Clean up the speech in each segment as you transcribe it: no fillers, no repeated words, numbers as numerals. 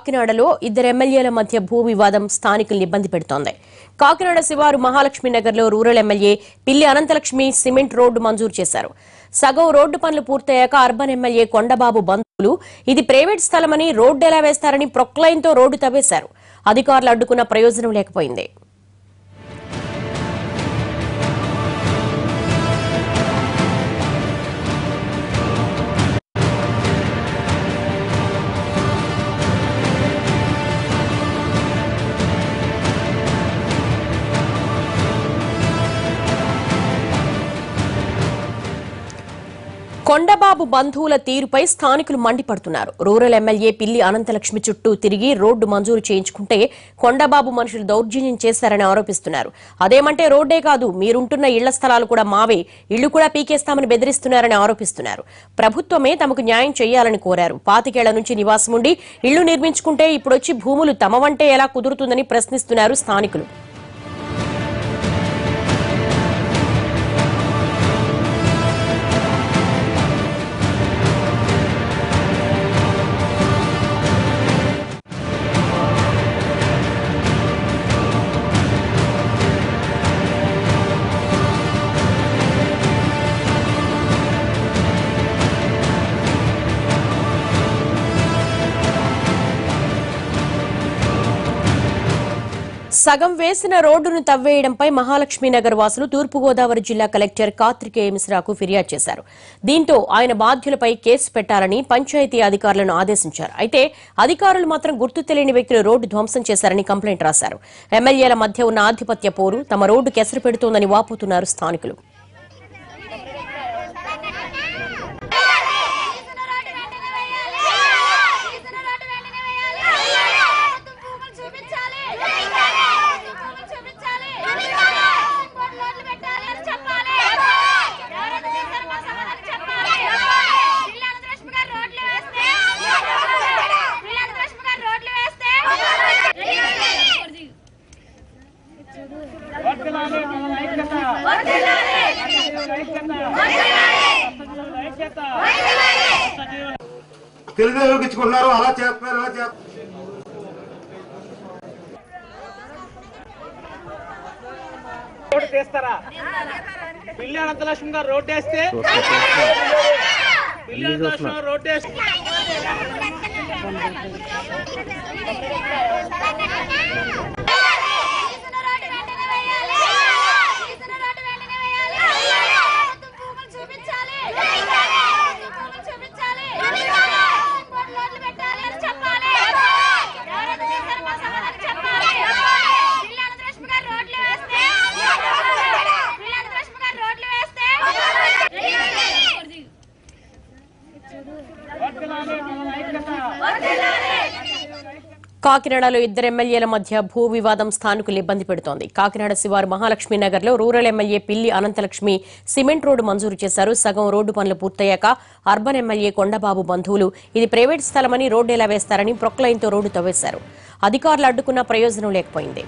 కాకినాడలో ఇద్దరు ఎమ్మెల్యేల మధ్య భూ వివాదం స్థానికుల్ని ఇబ్బంది పెడుతోంది. కాకినాడ శివారు మహాలక్ష్మి నగర్లో రూరల్ ఎమ్మెల్యే పిల్లి అనంతలక్ష్మి సిమెంట్ రోడ్డు మంజూరు చేశారు. సగం రోడ్డు పనులు పూర్తయ్యాక అర్బన్ ఎమ్మెల్యే కొండబాబు బంధువులు ఇది ప్రైవేట్ స్థలమని రోడ్డు ఎలా వేస్తారని ప్రొక్లైన్తో రోడ్డు తవ్వేశారు. అధికారులు అడ్డుకున్న ప్రయోజనం లేకపోయింది. కొండబాబు బంధువుల తీరుపై స్థానికులు మండిపడుతున్నారు. రూరల్ ఎమ్మెల్యే పిల్లి అనంతలక్ష్మి చుట్టూ తిరిగి రోడ్డు మంజూరు చేయించుకుంటే కొండబాబు మనుషులు దౌర్జన్యం చేశారని ఆరోపిస్తున్నారు. అదేమంటే రోడ్డే కాదు, మీరుంటున్న ఇళ్ల స్థలాలు కూడా మావే, ఇళ్లు కూడా పీకేస్తామని బెదిరిస్తున్నారని ఆరోపిస్తున్నారు. ప్రభుత్వమే తమకు న్యాయం చేయాలని కోరారు. 25 ఏళ్ల నుంచి నివాసం ఉండి ఇళ్లు నిర్మించుకుంటే ఇప్పుడొచ్చి భూములు తమవంటే ఎలా కుదురుతుందని ప్రశ్నిస్తున్నారు స్థానికులు. సగం వేసిన రోడ్డును తవ్వేయడంపై మహాలక్ష్మి నగర్ వాసులు తూర్పుగోదావరి జిల్లా కలెక్టర్ కార్తికేయ మిశ్రాకు ఫిర్యాదు చేశారు. దీంతో ఆయన బాధ్యులపై కేసు పెట్టాలని పంచాయతీ అధికారులను ఆదేశించారు. అయితే అధికారులు మాత్రం గుర్తు తెలియని వ్యక్తులు రోడ్డు ధ్వంసం చేశారని కంప్లైంట్ రాశారు. ఎమ్మెల్యేల మధ్య ఉన్న ఆధిపత్య పోరు తమ రోడ్డు కెసరు పెడుతోందని వాపోతున్నారు స్థానికులు. తెలుగుకుంటున్నారు అలా చేస్తున్నారు రోడ్డు తీస్తారా? పిల్లి అనంతలక్ష్మి గారు రోడ్డు వేస్తే పిల్లి అనంతలక్ష్మి గారు రోడ్డు వేస్తే కాకినాడలో ఇద్దరు ఎమ్మెల్యేల మధ్య భూ వివాదం స్థానికులు ఇబ్బంది పెడుతోంది. కాకినాడ శివారు మహాలక్ష్మి నగర్లో రూరల్ ఎమ్మెల్యే పిల్లి అనంతలక్ష్మి సిమెంట్ రోడ్డు మంజూరు చేశారు. సగం రోడ్డు పనులు పూర్తయ్యాక అర్బన్ ఎమ్మెల్యే కొండబాబు బంధువులు ఇది ప్రైవేట్ స్థలమని రోడ్డు ఎలా వేస్తారని ప్రొక్లైన్తో రోడ్డు తవ్వేశారు. అధికారులు అడ్డుకున్న ప్రయోజనం లేకపోయింది.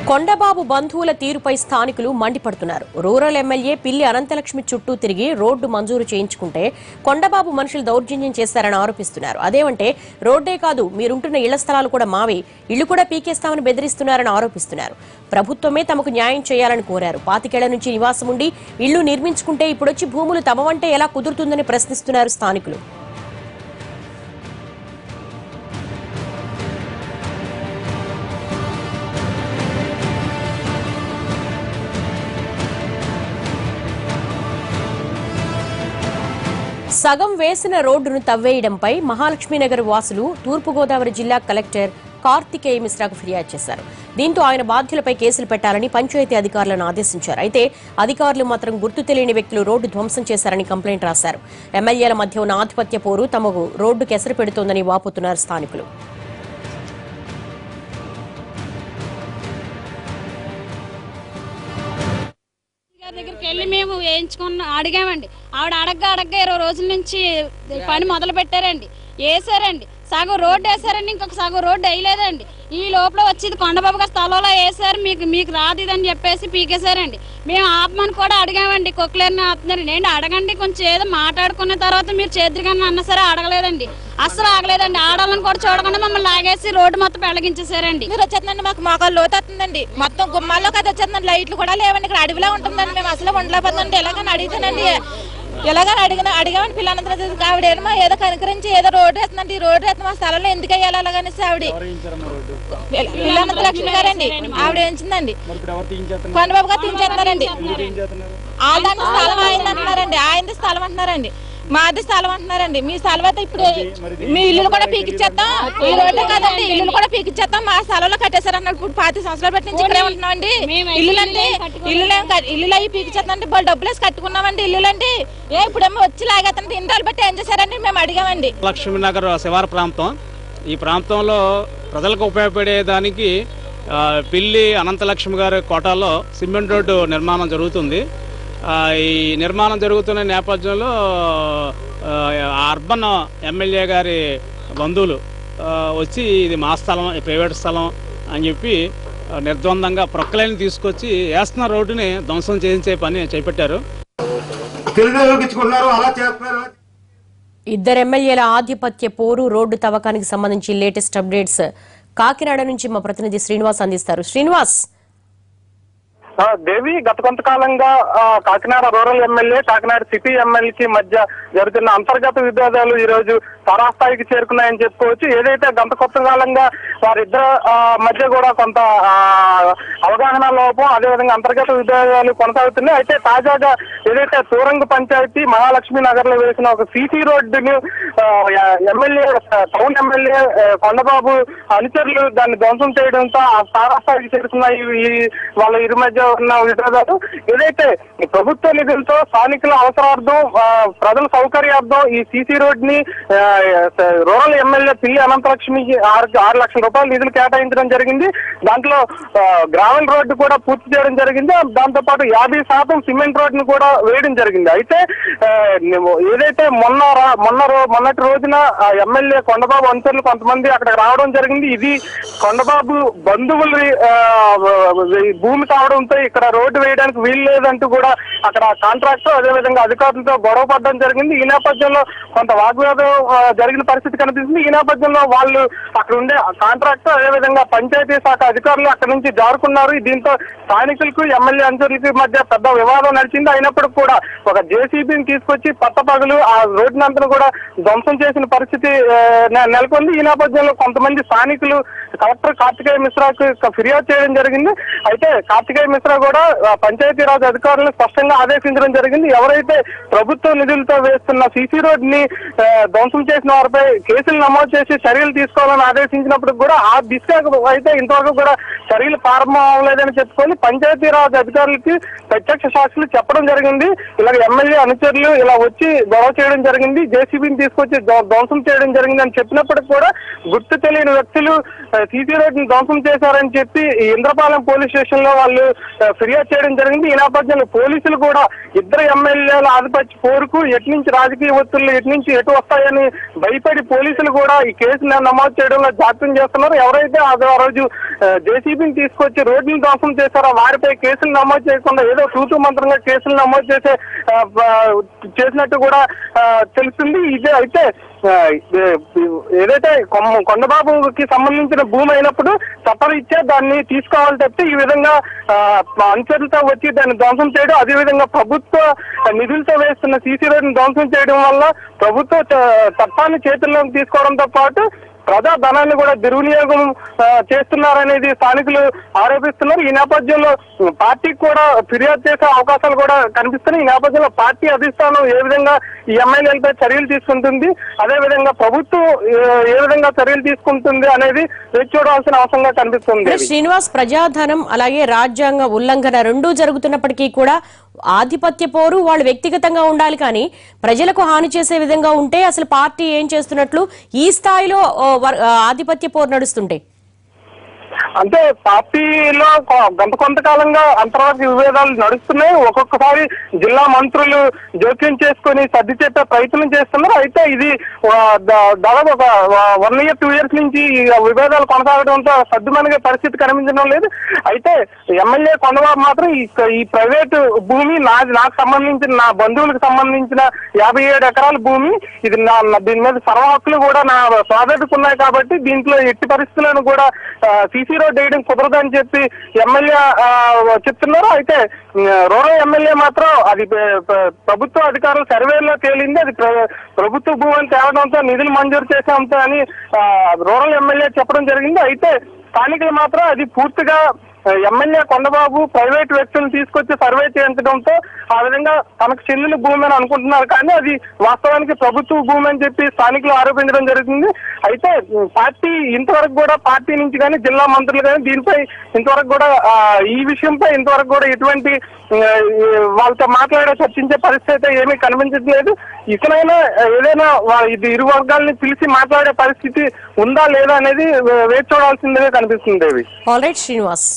కొండబాబు బంధువుల తీరుపై స్థానికులు మండిపడుతున్నారు. రూరల్ ఎమ్మెల్యే పిల్లి అనంతలక్ష్మి చుట్టూ తిరిగి రోడ్డు మంజూరు చేయించుకుంటే కొండబాబు మనుషులు దౌర్జన్యం చేశారని ఆరోపిస్తున్నారు. అదేమంటే రోడ్డే కాదు, మీరుంటున్న ఇళ్ల స్థలాలు కూడా మావే, ఇళ్లు కూడా పీకేస్తామని బెదిరిస్తున్నారని ఆరోపిస్తున్నారు. ప్రభుత్వమే తమకు న్యాయం చేయాలని కోరారు. 25 ఏళ్ల నుంచి నివాసం ఉండి ఇళ్లు నిర్మించుకుంటే ఇప్పుడొచ్చి భూములు తమవంటే ఎలా కుదురుతుందని ప్రశ్నిస్తున్నారు స్థానికులు. సగం వేసిన రోడ్డును తవ్వేయడంపై మహాలక్ష్మి నగర్ వాసులు తూర్పుగోదావరి జిల్లా కలెక్టర్ కార్తికేయ మిశ్రాకు ఫిర్యాదు చేశారు. దీంతో ఆయన బాధ్యులపై కేసులు పెట్టాలని పంచాయతీ అధికారులను ఆదేశించారు. అయితే అధికారులు మాత్రం గుర్తు తెలియని వ్యక్తులు రోడ్డు ధ్వంసం చేశారని కంప్లైంట్ రాశారు. ఎమ్మెల్యేల మధ్య ఉన్న ఆధిపత్య పోరు తమకు రోడ్డు కెసరు పెడుతోందని వాపోతున్నారు స్థానికులు. దగ్గరికి వెళ్ళి మేము వేయించుకున్న అడిగామండి. ఆవిడ అడగ్గా 20 రోజుల నుంచి పని మొదలు పెట్టారండి, వేసారండి. సగం రోడ్డు వేసారండి, ఇంకొక సగం రోడ్డు వేయలేదండి. ఈ లోపల వచ్చి కొండబాబు గారు స్థలంలో వేసారు, మీకు రాదు ఇదని చెప్పేసి పీకేశారండి. మేము ఆపమని కూడా అడిగామండి, కొక్లేరుని ఆపుతున్నారండి. ఏంటి అడగండి, కొంచెం ఏదో మాట్లాడుకున్న తర్వాత మీరు చేద్దరికన్నా అన్న సరే అడగలేదండి, అస్సలు ఆగలేదండి. ఆడాలని కూడా చూడకుండా మమ్మల్ని లాగేసి రోడ్డు మొత్తం పెళ్ళగించేసారండి. మీరు వచ్చేస్తుందండి, మాకు మోకాలు లోతు వస్తుందండి, మొత్తం గుమ్మాల్లో కదా వచ్చేస్తుందండి, లైట్లు కూడా లేవండి, ఇక్కడ అడవిలా ఉంటుందండి. మేము అసలు ఉండలేకపోతుందండి. ఎలాగని అడిగితేనండి, ఎలాగని అడిగామని పిల్లలందరూ ఆవిడేమో ఏదో కనుకరించి ఏదో రోడ్డు వేస్తుందండి, ఈ రోడ్డు వేస్తే మా స్థలంలో ఎందుకు వేయాలి అలాగనేసి ఆవిడ పిల్లలంత లక్ష్మి గారండి ఆవిడ వేయించిందండి. కొండబాబు గారు తీయించేస్తున్నారండి. వాళ్ళ స్థలం ఆయన అంటున్నారండి, ఆయనది స్థలం అంటున్నారండి, మాది స్థలం అంటున్నారండి. మీ స్థలం అయితే ఇప్పుడు మీ ఇల్లు కూడా పీకిచ్చేస్తాం, ఈ రోడ్డే కాదండి ఇల్లు కూడా పీకిచ్చేస్తాం, మా స్థలంలో కట్టేశారు అన్నాడు. ఇప్పుడు 5 సంవత్సరాలు బట్టి నుంచి ఇక్కడే ఉంటున్నామండి. ఇల్లులండి ఇల్లు అవి పీకిచ్చేస్తామండి, వాళ్ళు డబ్బులు వేసి కట్టుకున్నామండి ఇల్లులండి. ఇప్పుడేమో వచ్చి లాగేస్తాండి. ఇన్ని రోజులు బట్టి ఏం చేశారండి మేము అడిగామండి. లక్ష్మీనగర్ శివారు ప్రాంతం, ఈ ప్రాంతంలో ప్రజలకు ఉపయోగపడేదానికి పిల్లి అనంతలక్ష్మి గారి కోటాలో సిమెంట్ రోడ్డు నిర్మాణం జరుగుతుంది. ఈ నిర్మాణం జరుగుతున్న నేపథ్యంలో అర్బన్ ఎమ్మెల్యే గారి బంధువులు వచ్చి ఇది మా స్థలం, ప్రైవేట్ స్థలం అని చెప్పి నిర్ద్వందంగా ప్రొక్లైన్ తీసుకొచ్చి వేస్తున్న రోడ్డుని ధ్వంసం చేయించే పని చేపట్టారు. ఇద్దరు ఎమ్మెల్యేల ఆధిపత్య పోరు, రోడ్డు తవ్వకానికి సంబంధించి లేటెస్ట్ అప్డేట్స్ కాకినాడ నుంచి మా ప్రతినిధి శ్రీనివాస్ అందిస్తారు. శ్రీనివాస్. దేవి, గత కొంతకాలంగా Kakinada rural MLA, Kakinada city ఎమ్మెల్యేకి మధ్య జరుగుతున్న అంతర్గత విభేదాలు ఈ రోజు తారాస్థాయికి చేరుకున్నాయని చెప్పుకోవచ్చు. ఏదైతే గత కొంతకాలంగా వారిద్దరు మధ్య కూడా కొంత అవగాహన లోపం, అదేవిధంగా అంతర్గత విభేదాలు కొనసాగుతున్నాయి. అయితే తాజాగా ఏదైతే తూరంగ పంచాయతీ మహాలక్ష్మి నగర్ లో వేసిన ఒక సీసీ రోడ్డును ఎమ్మెల్యే, టౌన్ ఎమ్మెల్యే కొండబాబు అనుచరులు దాన్ని ధ్వంసం చేయడంతో ఆ తారాస్థాయికి చేరుకున్నాయి వాళ్ళ ఇరు మధ్య ఉన్న విభేదాలు. ఏదైతే ప్రభుత్వ నిధులతో స్థానికుల అవసరార్థం, ప్రజల సౌకర్యార్థం ఈ సీసీ రోడ్ ని రూరల్ ఎమ్మెల్యే పిల్లి అనంతలక్ష్మికి 6 లక్షల రూపాయలు నిధులు కేటాయించడం జరిగింది. దాంట్లో గ్రావెల్ రోడ్డు కూడా పూర్తి చేయడం జరిగింది. దాంతో పాటు 50% సిమెంట్ రోడ్ ను కూడా వేయడం జరిగింది. అయితే ఏదైతే మొన్నటి రోజున ఎమ్మెల్యే కొండబాబు అనుచరులు కొంతమంది అక్కడికి రావడం జరిగింది. ఇది కొండబాబు బంధువులు భూమి కావడంతో ఇక్కడ రోడ్డు వేయడానికి వీలు లేదంటూ కూడా అక్కడ కాంట్రాక్టర్ అదేవిధంగా అధికారులతో గొడవ పడడం జరిగింది. ఈ నేపథ్యంలో కొంత వాగ్వాదం జరిగిన పరిస్థితి కనిపిస్తుంది. ఈ నేపథ్యంలో వాళ్ళు అక్కడ ఉండే కాంట్రాక్టర్ అదేవిధంగా పంచాయతీ శాఖ అధికారులు అక్కడ నుంచి జారుకున్నారు. దీంతో స్థానికులకు ఎమ్మెల్యే అనుచరులకి మధ్య పెద్ద వివాదం నడిచింది. అయినప్పటికీ కూడా ఒక జేసీబీని తీసుకొచ్చి పట్టపగలు ఆ రోడ్డునంతా కూడా ధ్వంసం చేసిన పరిస్థితి నెలకొంది. ఈ నేపథ్యంలో కొంతమంది స్థానికులు కలెక్టర్ కార్తికేయ మిశ్రాకు ఫిర్యాదు చేయడం జరిగింది. అయితే కార్తికేయ మిశ్రా కూడా పంచాయతీరాజ్ అధికారులను స్పష్టంగా ఆదేశించడం జరిగింది. ఎవరైతే ప్రభుత్వ నిధులతో వేస్తున్న సీసీ రోడ్ ని ధ్వంసం చేసిన వారిపై కేసులు నమోదు చేసి చర్యలు తీసుకోవాలని ఆదేశించినప్పుడు కూడా ఆ దిశగా అయితే ఇంతవరకు కూడా చర్యలు ప్రారంభం అవ్వలేదని చెప్పుకొని పంచాయతీరాజ్ అధికారులకి ప్రత్యక్ష సాక్షులు చెప్పడం జరిగింది. ఇలా ఎమ్మెల్యే అనుచరులు ఇలా వచ్చి గొడవ చేయడం జరిగింది, జేసీబీని తీసుకొచ్చి ధ్వంసం చేయడం జరిగింది అని చెప్పినప్పటికీ కూడా గుర్తు తెలియని వ్యక్తులు సీసీ రోడ్ ని ధ్వంసం చేశారని చెప్పి ఇంద్రపాలెం పోలీస్ స్టేషన్ లో వాళ్ళు ఫిర్యాదు చేయడం జరిగింది. ఈ నేపథ్యంలో పోలీసులు కూడా ఇద్దరు ఎమ్మెల్యేల ఆధిపత్య పోరుకు ఎట్నుంచి రాజకీయ ఒత్తిళ్లు ఎట్నుంచి ఎటు వస్తాయని భయపడి పోలీసులు కూడా ఈ కేసును నమోదు చేయడంలో జాప్యం చేస్తున్నారు. ఎవరైతే ఆ రోజు జేసీబీని తీసుకొచ్చి రోడ్డుని ధ్వంసం చేశారో వారిపై కేసులు నమోదు చేయకుండా ఏదో తూతూ మంత్రంగా కేసులు నమోదు చేసినట్టు కూడా తెలుస్తుంది. ఇదే అయితే ఏదైతే కొండబాబుకి సంబంధించిన భూమి అయినప్పుడు చట్టరీత్యా దాన్ని తీసుకోవాలి తప్పితే ఈ విధంగా అనుచరులతో వచ్చి దాన్ని ధ్వంసం చేయడం, అదేవిధంగా ప్రభుత్వ నిధులతో వేస్తున్న సీసీ రోడ్డును ధ్వంసం చేయడం వల్ల ప్రభుత్వ చట్టాన్ని చేతుల్లోకి తీసుకోవడంతో పాటు ప్రజా ధనాన్ని కూడా దుర్వినియోగం చేస్తున్నారనేది స్థానికులు ఆరోపిస్తున్నారు. ఈ నేపథ్యంలో పార్టీకి కూడా ఫిర్యాదు చేసే అవకాశాలు కూడా కనిపిస్తున్నాయి. ఈ నేపథ్యంలో పార్టీ అధిష్టానం ఏ విధంగా ఈ ఎమ్మెల్యేలపై చర్యలు తీసుకుంటుంది, అదేవిధంగా ప్రభుత్వం ఏ విధంగా చర్యలు తీసుకుంటుంది అనేది వేచి చూడాల్సిన అవసరంగా కనిపిస్తుంది. శ్రీనివాస్, ప్రజాధనం అలాగే రాజ్యాంగ ఉల్లంఘన రెండూ జరుగుతున్నప్పటికీ కూడా ఆధిపత్య పోరు వాళ్ళు వ్యక్తిగతంగా ఉండాలి, కానీ ప్రజలకు హాని చేసే విధంగా ఉంటే అసలు పార్టీ ఏం చేస్తున్నట్లు ఈ స్థాయిలో ఆధిపత్య పోరు నడుస్తుంటే? అంటే పార్టీలో కొంతకాలంగా అంతర్గత విభేదాలు నడుస్తున్నాయి. ఒక్కొక్కసారి జిల్లా మంత్రులు జోక్యం చేసుకుని సర్ది చెప్పే ప్రయత్నం చేస్తున్నారు. అయితే ఇది దాదాపు ఒక 1 year 2 years నుంచి విభేదాలు కొనసాగడంతో సర్దుమనిగే పరిస్థితి కనిపించడం లేదు. అయితే ఎమ్మెల్యే కొండబాబు మాత్రం ఈ ప్రైవేటు భూమి నాకు సంబంధించిన, నా బంధువులకు సంబంధించిన 57 ఎకరాల భూమి, ఇది దీని మీద సర్వ హక్కులు కూడా నా సోదరుడికి ఉన్నాయి కాబట్టి దీంట్లో ఎట్టి పరిస్థితులను కూడా సీసీ రోడ్ వేయడం కుదరదని చెప్పి ఎమ్మెల్యే చెప్తున్నారు. అయితే రూరల్ ఎమ్మెల్యే మాత్రం అది ప్రభుత్వ అధికారులు సర్వేలో తేలింది, అది ప్రభుత్వ భూమిని తేవడంతో నిధులు మంజూరు చేశాంతో అని రూరల్ ఎమ్మెల్యే చెప్పడం జరిగింది. అయితే స్థానికులు మాత్రం అది పూర్తిగా ఎమ్మెల్యే కొండబాబు ప్రైవేట్ వ్యక్తులను తీసుకొచ్చి సర్వే చేయించడంతో ఆ విధంగా తనకు చెందిన భూమి అని అనుకుంటున్నారు, కానీ అది వాస్తవానికి ప్రభుత్వ భూమి అని చెప్పి స్థానికులు ఆరోపించడం జరుగుతుంది. అయితే పార్టీ ఇంతవరకు కూడా పార్టీ నుంచి కానీ జిల్లా మంత్రులు కానీ దీనిపై ఇంతవరకు కూడా ఈ విషయంపై ఇంతవరకు కూడా ఎటువంటి వాళ్ళతో చర్చించే పరిస్థితి ఏమీ కనిపించట్లేదు. ఇకనైనా ఏదైనా ఇది ఇరు వర్గాలని పిలిచి మాట్లాడే పరిస్థితి ఉందా లేదా అనేది వేచి చూడాల్సిందిగా కనిపిస్తుంది. All right Srinivas.